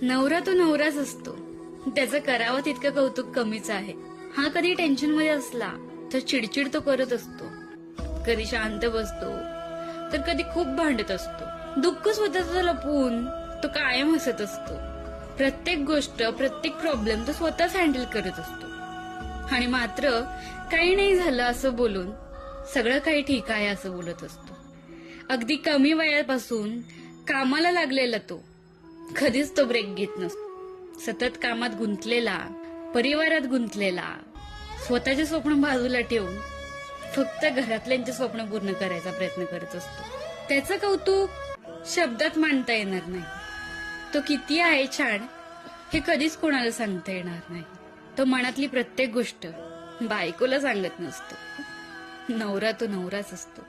नवरा तो नवराच असतो, त्याचं करावं तितकं कौतुक कमीच आहे. हा कधी टेन्शन मध्ये असला तर चिडचिड तो करत असतो, कधी शांत बसतो तर कधी खूप भांडत असतो. दुःख स्वतःच लपवून तो कायम हसत असतो. प्रत्येक गोष्ट, प्रत्येक प्रॉब्लेम तो स्वतःच हँडल करत असतो. आणि मात्र काही नाही झालं असं बोलून सगळं काही ठीक आहे असं बोलत असतो. अगदी कमी वयापासून कामाला लागलेला तो कधीच तो ब्रेक घेत नसतो. सतत कामात गुंतलेला, परिवारात गुंतलेला, स्वतःचे स्वप्न बाजूला ठेवून फक्त घरातल्यांचे स्वप्न पूर्ण करायचा प्रयत्न करत असतो. त्याचं कौतुक शब्दात मांडता येणार नाही. तो किती आहे छान हे कधीच कोणाला सांगता येणार नाही. तो मनातली प्रत्येक गोष्ट बायकोला सांगत नसतो. नवरा तो नवराच असतो.